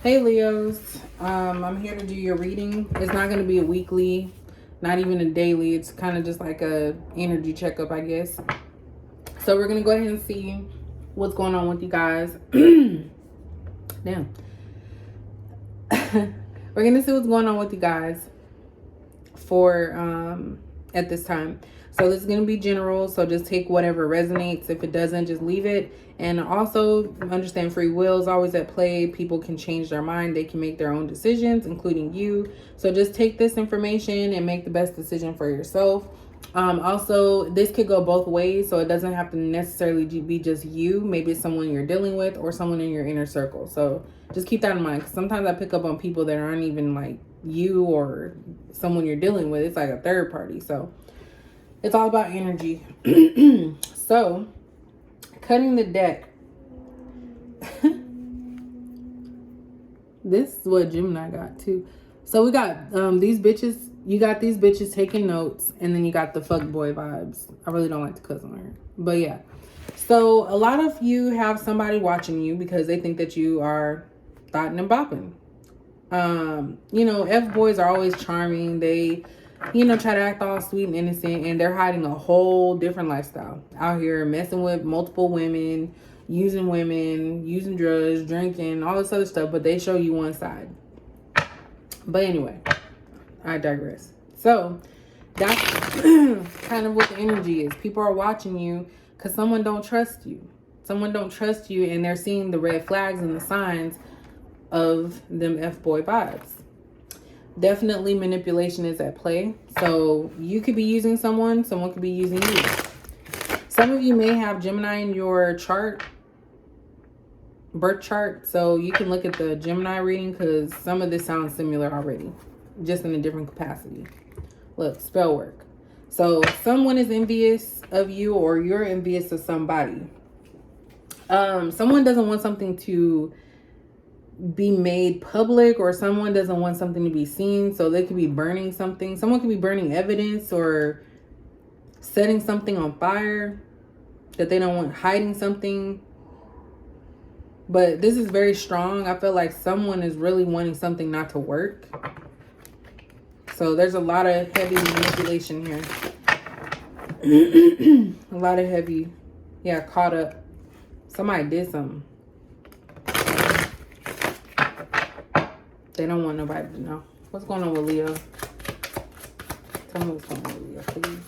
Hey Leos, I'm here to do your reading. It's not going to be a weekly, not even a daily. It's kind of just like a energy checkup, I guess. So we're going to go ahead and see what's going on with you guys. Damn. We're going to see what's going on with you guys for at this time. So this is going to be general, so just take whatever resonates. If it doesn't, just leave it. And also understand free will is always at play. People can change their mind. They can make their own decisions, including you. So just take this information and make the best decision for yourself. Also, this could go both ways, so it doesn't have to necessarily be just you. Maybe it's someone you're dealing with or someone in your inner circle. So just keep that in mind, because sometimes I pick up on people that aren't even like you or someone you're dealing with. It's like a third party. So it's all about energy. So cutting the deck. This is what Gemini got too. So we got these bitches. You got these bitches taking notes, and then you got the fuckboy vibes. I really don't like to cuss on her, but yeah. So a lot of you have somebody watching you because they think that you are thotting and bopping. You know, F-boys are always charming. They, you know, try to act all sweet and innocent, and they're hiding a whole different lifestyle out here, messing with multiple women, using drugs, drinking, all this other stuff, but they show you one side. But anyway, I digress. So that's kind of what the energy is. People are watching you because someone don't trust you. Someone don't trust you, and they're seeing the red flags and the signs of them F-boy vibes. Definitely manipulation is at play. So you could be using someone could be using you. Some of you may have Gemini in your chart, birth chart. So you can look at the Gemini reading, because some of this sounds similar already, just in a different capacity. Look, spell work. So someone is envious of you, or you're envious of somebody. Someone doesn't want something to be made public, or someone doesn't want something to be seen, so they could be burning something. Someone could be burning evidence or setting something on fire that they don't want, hiding something. But this is very strong. I feel like someone is really wanting something not to work. So there's a lot of heavy manipulation here. A lot of heavy, caught up. Somebody did something. They don't want nobody to know. What's going on with Leo? Tell me what's going on with Leo, please.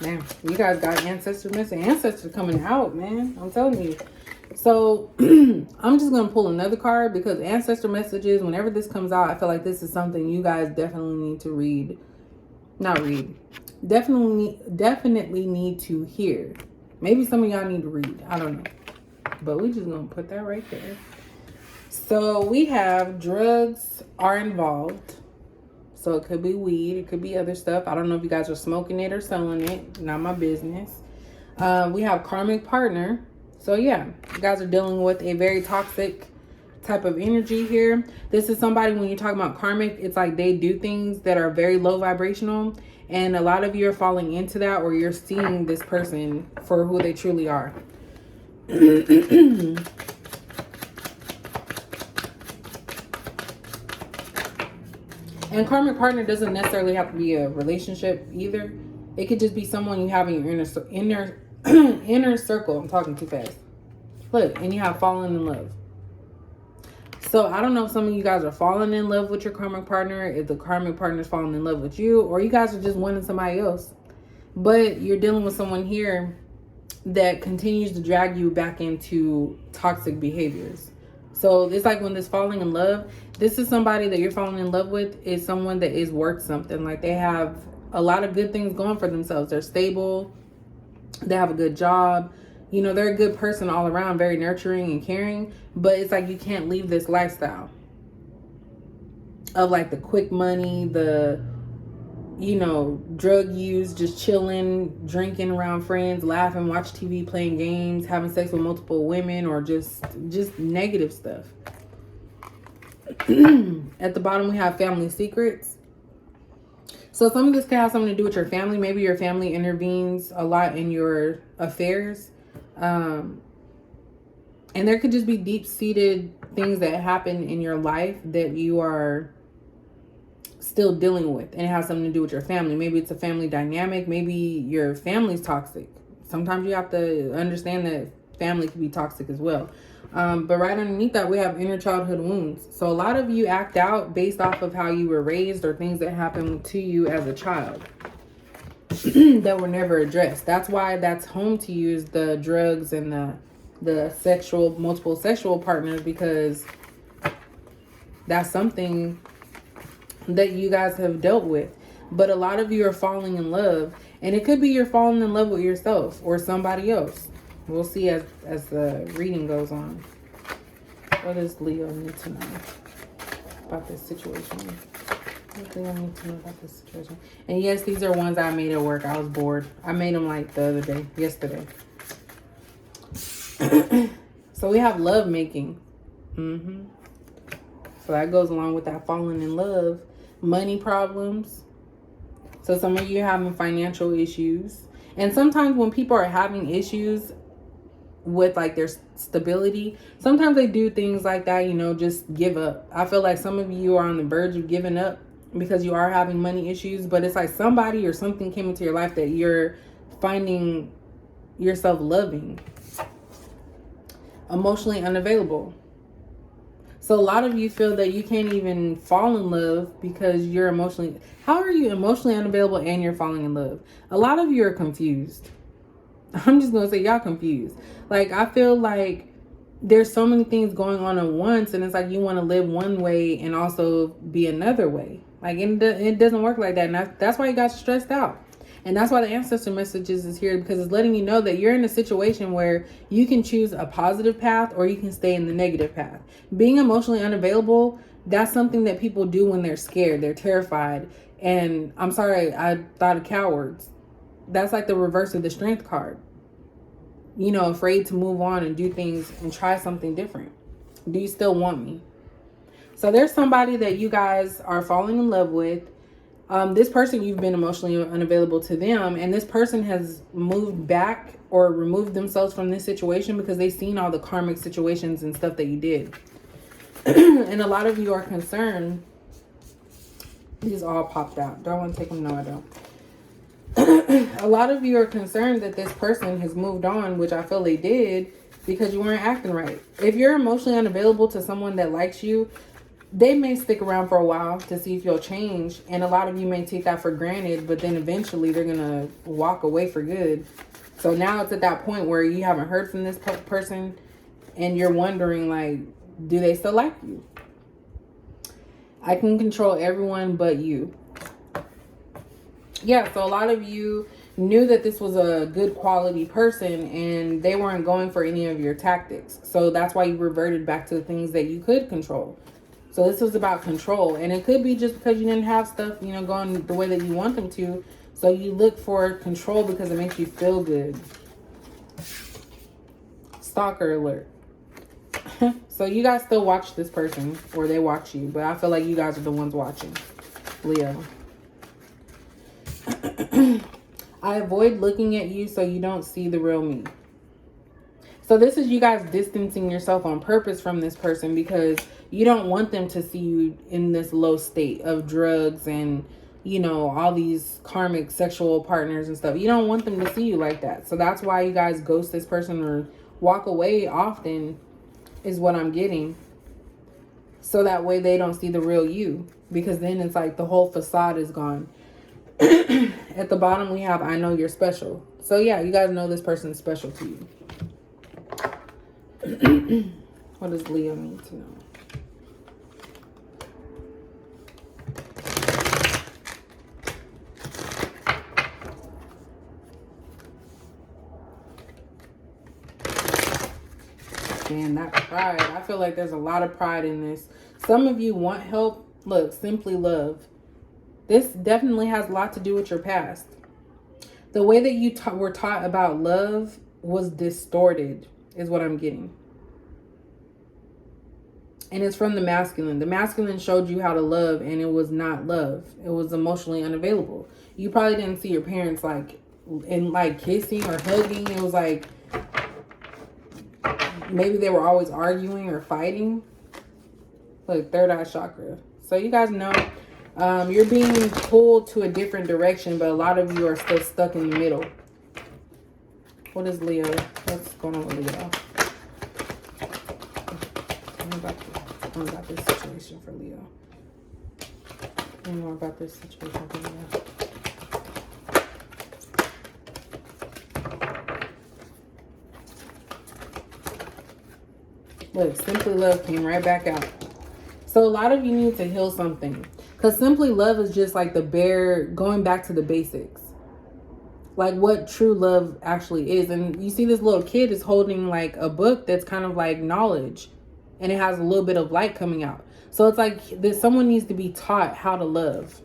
Man, you guys got ancestor message. Ancestor coming out, man. I'm telling you. So, I'm just going to pull another card, because ancestor messages, whenever this comes out, I feel like this is something you guys definitely need to read. Not read. Definitely need to hear. Maybe some of y'all need to read. I don't know. But we just going to put that right there. So we have drugs are involved. So it could be weed. It could be other stuff. I don't know if you guys are smoking it or selling it. Not my business. We have karmic partner. So yeah, you guys are dealing with a very toxic type of energy here. This is somebody, when you're talking about karmic, it's like they do things that are very low vibrational. And a lot of you are falling into that, or you're seeing this person for who they truly are. And karmic partner doesn't necessarily have to be a relationship either. It could just be someone you have in your inner circle. I'm talking too fast. Look, and you have fallen in love. So I don't know if some of you guys are falling in love with your karmic partner, if the karmic partner is falling in love with you, or you guys are just wanting somebody else. But you're dealing with someone here that continues to drag you back into toxic behaviors. So it's like when this falling in love, this is somebody that you're falling in love with is someone that is worth something. Like they have a lot of good things going for themselves. They're stable. They have a good job. You know, they're a good person all around, very nurturing and caring. But it's like you can't leave this lifestyle of like the quick money, the, you know, drug use, just chilling, drinking around friends, laughing, watch TV, playing games, having sex with multiple women, or just negative stuff. At the bottom, we have family secrets. So some of this can have something to do with your family. Maybe your family intervenes a lot in your affairs. And there could just be deep-seated things that happen in your life that you are still dealing with, and it has something to do with your family. Maybe it's a family dynamic. Maybe your family's toxic. Sometimes you have to understand that family can be toxic as well. But right underneath that, we have inner childhood wounds. So a lot of you act out based off of how you were raised or things that happened to you as a child that were never addressed. That's why that's home to you, is the drugs and the multiple sexual partners, because that's something that you guys have dealt with. But a lot of you are falling in love, and it could be you're falling in love with yourself or somebody else. We'll see as the reading goes on. What does Leo need to know about this situation? What do I need to know about this situation? And yes, these are ones I made at work. I was bored. I made them like the other day, yesterday. So we have love making. So that goes along with that falling in love. Money problems. So some of you are having financial issues. And sometimes when people are having issues with like their stability, sometimes they do things like that, you know, just give up. I feel like some of you are on the verge of giving up because you are having money issues, but it's like somebody or something came into your life that you're finding yourself loving. Emotionally unavailable. So a lot of you feel that you can't even fall in love because you're emotionally... How are you emotionally unavailable and you're falling in love? A lot of you are confused. I'm just going to say y'all confused. Like, I feel like there's so many things going on at once, and it's like you want to live one way and also be another way. Like, it doesn't work like that. And that's why you got stressed out. And that's why the ancestor messages is here, because it's letting you know that you're in a situation where you can choose a positive path or you can stay in the negative path. Being emotionally unavailable, that's something that people do when they're scared, they're terrified. And I'm sorry, I thought of cowards. That's like the reverse of the strength card. You know, afraid to move on and do things and try something different. Do you still want me? So there's somebody that you guys are falling in love with. This person, you've been emotionally unavailable to them, and this person has moved back or removed themselves from this situation because they've seen all the karmic situations and stuff that you did. And a lot of you are concerned. These all popped out. Do I want to take them? No, I don't. A lot of you are concerned that this person has moved on, which I feel they did, because you weren't acting right. If you're emotionally unavailable to someone that likes you, they may stick around for a while to see if you'll change. And a lot of you may take that for granted, but then eventually they're going to walk away for good. So now it's at that point where you haven't heard from this person and you're wondering, like, do they still like you? I can control everyone but you. Yeah, so a lot of you knew that this was a good quality person and they weren't going for any of your tactics. So that's why you reverted back to the things that you could control. So this was about control, and it could be just because you didn't have stuff, you know, going the way that you want them to. So you look for control because it makes you feel good. Stalker alert. So you guys still watch this person, or they watch you, but I feel like you guys are the ones watching. Leo. I avoid looking at you so you don't see the real me. So this is you guys distancing yourself on purpose from this person because you don't want them to see you in this low state of drugs and, you know, all these karmic sexual partners and stuff. You don't want them to see you like that. So that's why you guys ghost this person or walk away often, is what I'm getting. So that way they don't see the real you, because then it's like the whole facade is gone. At the bottom we have, I know you're special. So yeah, you guys know this person is special to you. What does Leo need to know? Man, that pride. I feel like there's a lot of pride in this. Some of you want help. Look, simply love. This definitely has a lot to do with your past. The way that you were taught about love was distorted, is what I'm getting. And it's from the masculine. The masculine showed you how to love, and it was not love. It was emotionally unavailable. You probably didn't see your parents like kissing or hugging. It was like maybe they were always arguing or fighting. Look, third eye chakra. So you guys know you're being pulled to a different direction, but a lot of you are still stuck in the middle. What is Leo? What's going on with Leo? What about this situation for Leo? Tell me more about this situation for Leo. Look, simply love came right back out. So a lot of you need to heal something. Because simply love is just like the bare, going back to the basics. Like what true love actually is. And you see this little kid is holding like a book that's kind of like knowledge. And it has a little bit of light coming out. So it's like someone needs to be taught how to love.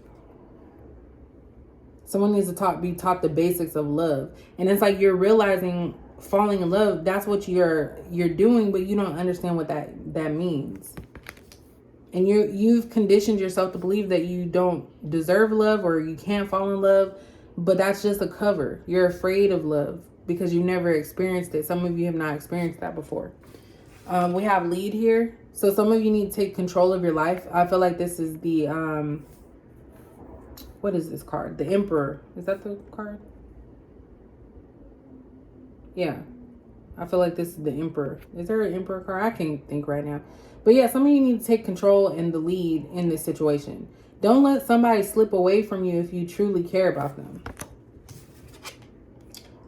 Someone needs to be taught the basics of love. And it's like you're realizing falling in love, that's what you're doing, but you don't understand what that means. And you've conditioned yourself to believe that you don't deserve love or you can't fall in love, but that's just a cover. You're afraid of love because you've never experienced it. Some of you have not experienced that before. We have lead here. So some of you need to take control of your life. I feel like this is the what is this card? The Emperor. Is that the card? Yeah, I feel like this is the Emperor. Is there an Emperor card? I can't think right now. But yeah, some of you need to take control and the lead in this situation. Don't let somebody slip away from you if you truly care about them.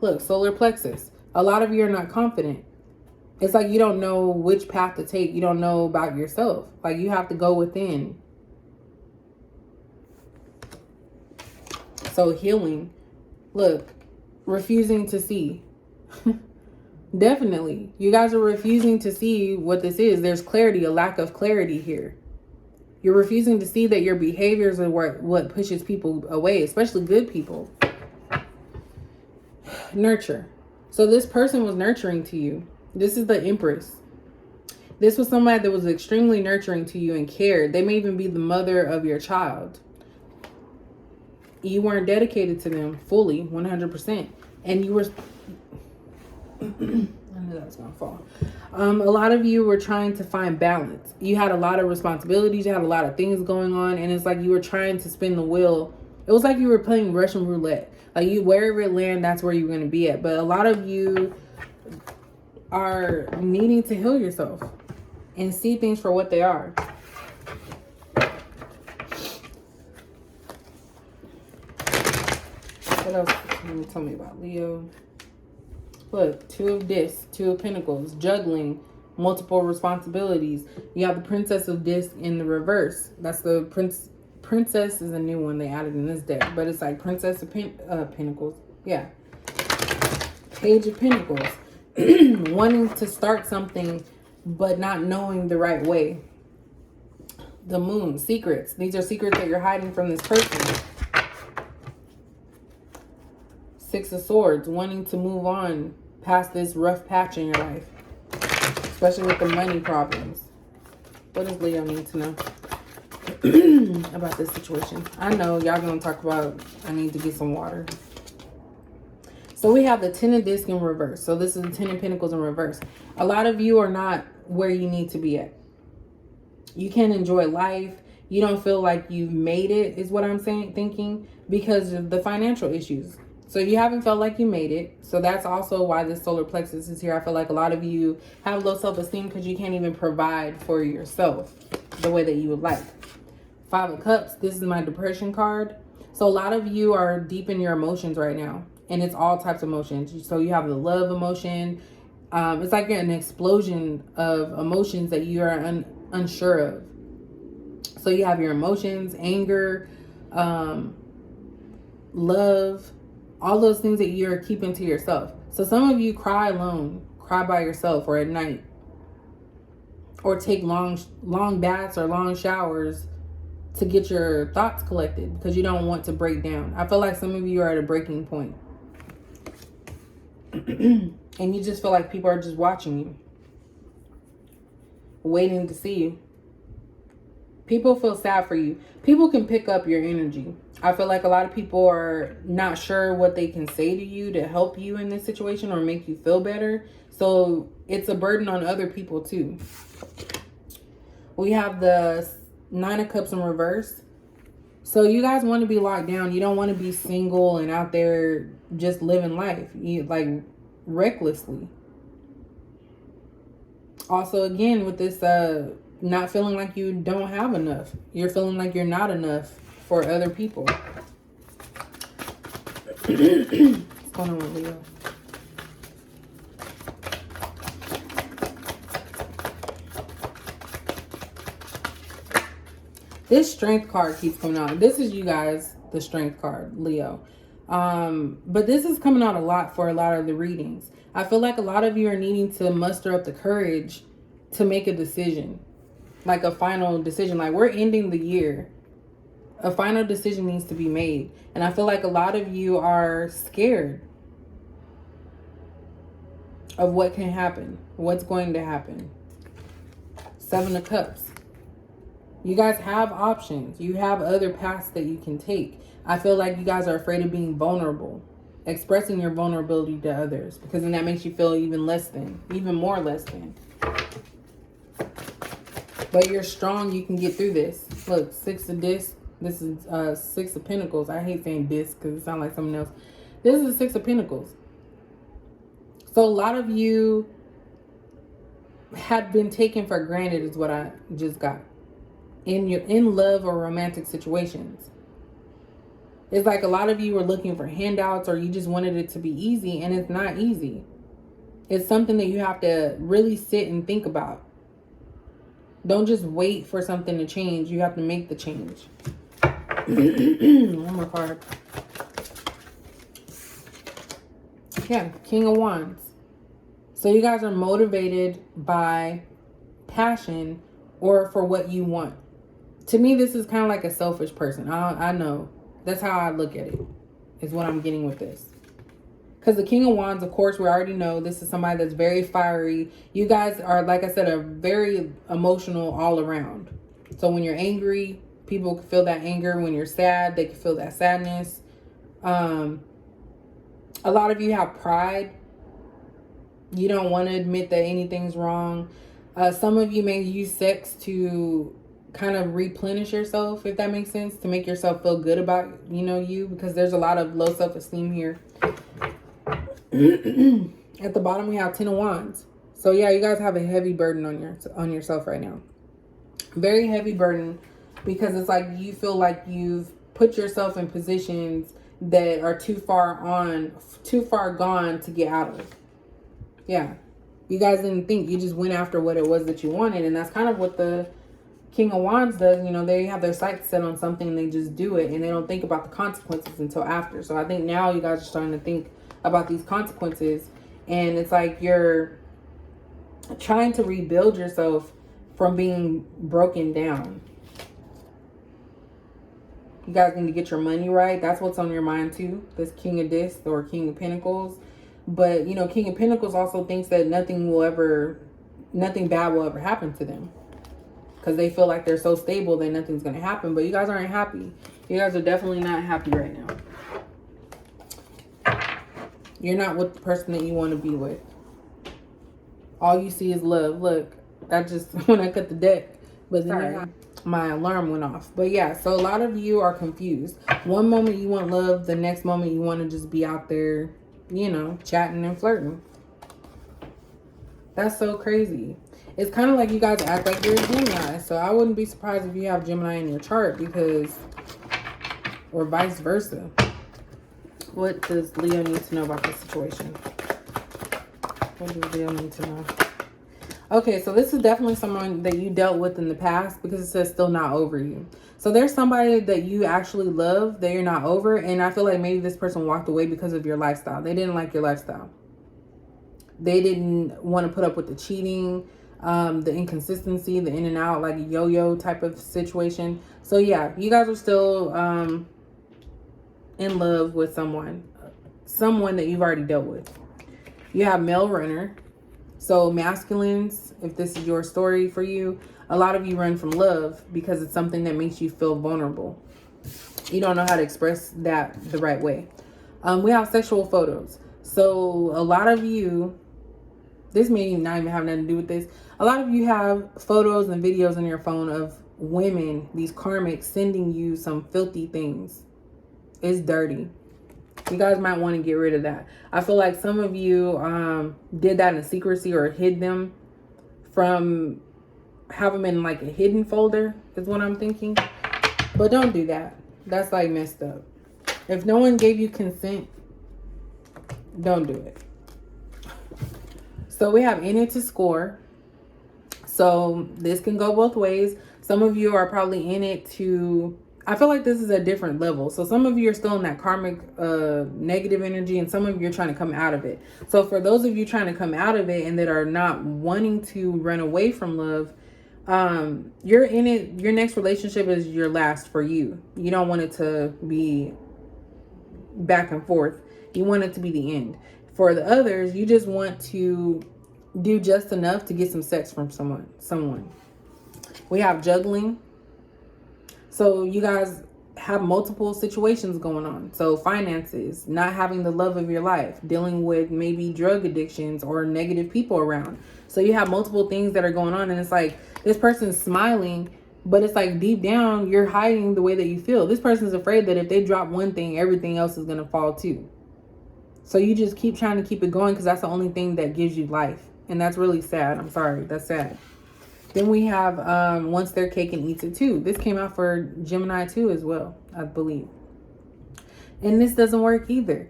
Look, solar plexus. A lot of you are not confident. It's like you don't know which path to take. You don't know about yourself. Like you have to go within. So healing. Look, refusing to see. Definitely. You guys are refusing to see what this is. There's clarity, a lack of clarity here. You're refusing to see that your behaviors are what pushes people away, especially good people. Nurture. So this person was nurturing to you. This is the Empress. This was somebody that was extremely nurturing to you and cared. They may even be the mother of your child. You weren't dedicated to them fully, 100%. And you were... I knew that was going to fall. A lot of you were trying to find balance. You had a lot of responsibilities. You had a lot of things going on. And it's like you were trying to spin the wheel. It was like you were playing Russian roulette. Like wherever it landed, that's where you're going to be at. But a lot of you are needing to heal yourself and see things for what they are. What else can you tell me about Leo? Look, 2 of Discs, 2 of Pentacles, juggling, multiple responsibilities. You have the Princess of Discs in the reverse. That's the Princess is a new one they added in this deck, but it's like Princess of Pentacles. Yeah. Page of Pentacles. Wanting to start something, but not knowing the right way. The Moon, secrets. These are secrets that you're hiding from this person. 6 of Swords, wanting to move on past this rough patch in your life, especially with the money problems. What does Leo need to know about this situation? I know y'all gonna talk about I need to get some water. So we have the 10 of Discs in reverse. So this is the 10 of Pentacles in reverse. A lot of you are not where you need to be at. You can't enjoy life. You don't feel like you've made it, is what I'm thinking, because of the financial issues. So you haven't felt like you made it. So that's also why this solar plexus is here. I feel like a lot of you have low self-esteem because you can't even provide for yourself the way that you would like. 5 of Cups. This is my depression card. So a lot of you are deep in your emotions right now. And it's all types of emotions. So you have the love emotion. It's like an explosion of emotions that you are unsure of. So you have your emotions, anger, love, all those things that you're keeping to yourself. So some of you cry alone, cry by yourself or at night, or take long baths or long showers to get your thoughts collected because you don't want to break down. I feel like some of you are at a breaking point. And you just feel like people are just watching you, waiting to see you. People feel sad for you. People can pick up your energy. I feel like a lot of people are not sure what they can say to you to help you in this situation or make you feel better. So it's a burden on other people too. We have the Nine of Cups in reverse. So you guys want to be locked down. You don't want to be single and out there just living life, like recklessly. Also, again, with this not feeling like you don't have enough. You're feeling like you're not enough for other people. What's going on with Leo? This Strength card keeps coming out. This is you guys, the Strength card, Leo. But this is coming out a lot for a lot of the readings. I feel like a lot of you are needing to muster up the courage to make a decision. Like a final decision. Like, we're ending the year. A final decision needs to be made. And I feel like a lot of you are scared of what can happen. What's going to happen. Seven of Cups. You guys have options. You have other paths that you can take. I feel like you guys are afraid of being vulnerable. Expressing your vulnerability to others. Because then that makes you feel even less than. Even more less than. But you're strong. You can get through this. Look, Six of Discs. This is Six of Pentacles. I hate saying disc because it sounds like something else. This is the Six of Pentacles. So a lot of you have been taken for granted is what I just got. In love or romantic situations. It's like a lot of you are looking for handouts, or you just wanted it to be easy, and it's not easy. It's something that you have to really sit and think about. Don't just wait for something to change. You have to make the change. One more card. Yeah, King of Wands. So you guys are motivated by passion or for what you want. To me, this is kind of like a selfish person. I know. That's how I look at it. Is what I'm getting with this. Because the King of Wands, of course, we already know this is somebody that's very fiery. You guys are, like I said, are very emotional all around. So when you're angry, people can feel that anger. When you're sad, they can feel that sadness. A lot of you have pride. You don't want to admit that anything's wrong. Some of you may use sex to kind of replenish yourself, if that makes sense, to make yourself feel good about, you, because there's a lot of low self-esteem here. At the bottom, we have Ten of Wands. So yeah, you guys have a heavy burden on yourself right now. Very heavy burden, because it's like you feel like you've put yourself in positions that are too far gone to get out of. Yeah. You guys didn't think. You just went after what it was that you wanted. And that's kind of what the King of Wands does. They have their sights set on something and they just do it. And they don't think about the consequences until after. So I think now you guys are starting to think about these consequences. And it's like you're trying to rebuild yourself from being broken down. You guys need to get your money right. That's what's on your mind too. This King of Discs or King of Pentacles. But, King of Pentacles also thinks that nothing bad will ever happen to them. Because they feel like they're so stable that nothing's going to happen. But you guys aren't happy. You guys are definitely not happy right now. You're not with the person that you want to be with. All you see is love. Look, that just, when I cut the deck. But then my alarm went off. But yeah, so a lot of you are confused. One moment you want love. The next moment you want to just be out there, chatting and flirting. That's so crazy. It's kind of like you guys act like you're a Gemini. So I wouldn't be surprised if you have Gemini in your chart, because, or vice versa. What does Leo need to know about this situation? What does Leo need to know? Okay, so this is definitely someone that you dealt with in the past, because it says still not over you. So there's somebody that you actually love that you're not over. And I feel like maybe this person walked away because of your lifestyle. They didn't like your lifestyle. They didn't want to put up with the cheating, the inconsistency, the in and out, like a yo-yo type of situation. So yeah, you guys are still in love with someone that you've already dealt with. You have male runner. So masculines, if this is your story for you, a lot of you run from love because it's something that makes you feel vulnerable. You don't know how to express that the right way. We have sexual photos. So a lot of you, this may not even have nothing to do with this. A lot of you have photos and videos on your phone of women, these karmics, sending you some filthy things. It's dirty. You guys might want to get rid of that. I feel like some of you did that in secrecy or hid them from, have them in like a hidden folder is what I'm thinking. But don't do that. That's like messed up. If no one gave you consent, don't do it. So we have in it to score. So this can go both ways. Some of you are probably in it to, I feel like this is a different level. So some of you are still in that karmic negative energy, and some of you are trying to come out of it. So for those of you trying to come out of it and that are not wanting to run away from love, you're in it. Your next relationship is your last for you. You don't want it to be back and forth. You want it to be the end. For the others, you just want to do just enough to get some sex from someone. We have juggling. So you guys have multiple situations going on. So finances, not having the love of your life, dealing with maybe drug addictions or negative people around. So you have multiple things that are going on, and it's like this person's smiling, but it's like deep down you're hiding the way that you feel. This person's afraid that if they drop one thing, everything else is going to fall too. So you just keep trying to keep it going because that's the only thing that gives you life. And that's really sad. I'm sorry. That's sad. Then we have Once Their Cake and Eats It Too. This came out for Gemini too as well, I believe. And this doesn't work either.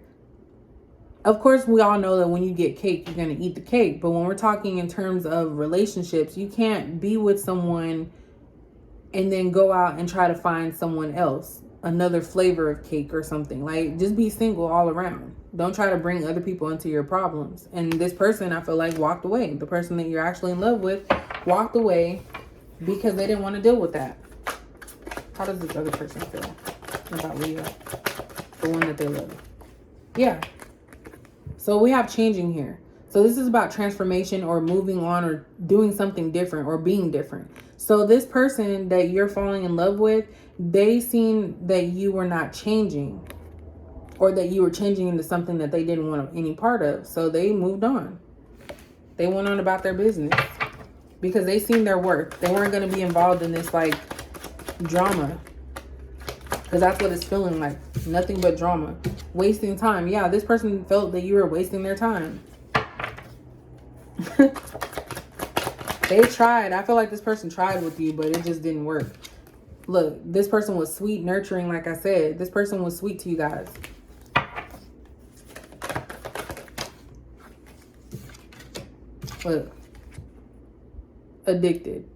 Of course, we all know that when you get cake, you're going to eat the cake. But when we're talking in terms of relationships, you can't be with someone and then go out and try to find someone else, another flavor of cake or something. Like, just be single all around. Don't try to bring other people into your problems. And this person, I feel like, walked away. The person that you're actually in love with walked away because they didn't want to deal with that. How does this other person feel about Leo? The one that they love. Yeah. So we have changing here. So this is about transformation or moving on or doing something different or being different. So this person that you're falling in love with, they seen that you were not changing, or that you were changing into something that they didn't want any part of. So they moved on. They went on about their business because they seen their worth. They weren't going to be involved in this like drama, because that's what it's feeling like. Nothing but drama. Wasting time. Yeah, this person felt that you were wasting their time. They tried. I feel like this person tried with you, but it just didn't work. Look, this person was sweet, nurturing, like I said. This person was sweet to you guys. Look. Addicted.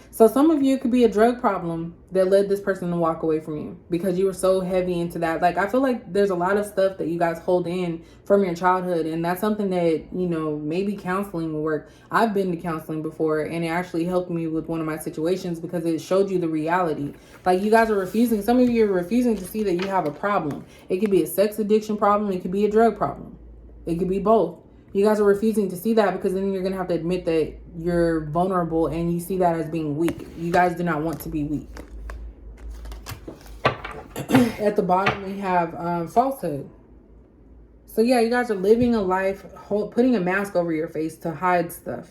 So some of you, it could be a drug problem that led this person to walk away from you because you were so heavy into that. Like, I feel like there's a lot of stuff that you guys hold in from your childhood, and that's something that, you know, maybe counseling will work. I've been to counseling before, and it actually helped me with one of my situations because it showed you the reality. Like, you guys are refusing, some of you are refusing to see that you have a problem. It could be a sex addiction problem. It could be a drug problem. It could be both. You guys are refusing to see that because then you're going to have to admit that you're vulnerable and you see that as being weak. You guys do not want to be weak. At the bottom, we have falsehood. So yeah, you guys are living a life, putting a mask over your face to hide stuff.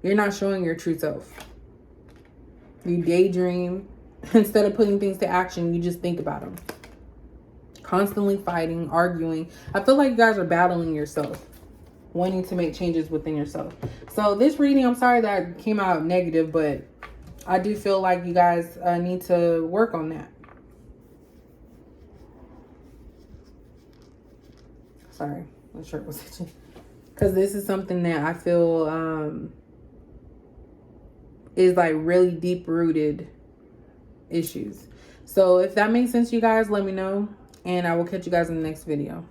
You're not showing your true self. You daydream. Instead of putting things to action, you just think about them. Constantly fighting, arguing. I feel like you guys are battling yourself, wanting to make changes within yourself. So this reading, I'm sorry that came out negative, but I do feel like you guys need to work on that. Sorry, my shirt was itching. Because this is something that I feel is like really deep-rooted issues. So if that makes sense, you guys, let me know. And I will catch you guys in the next video.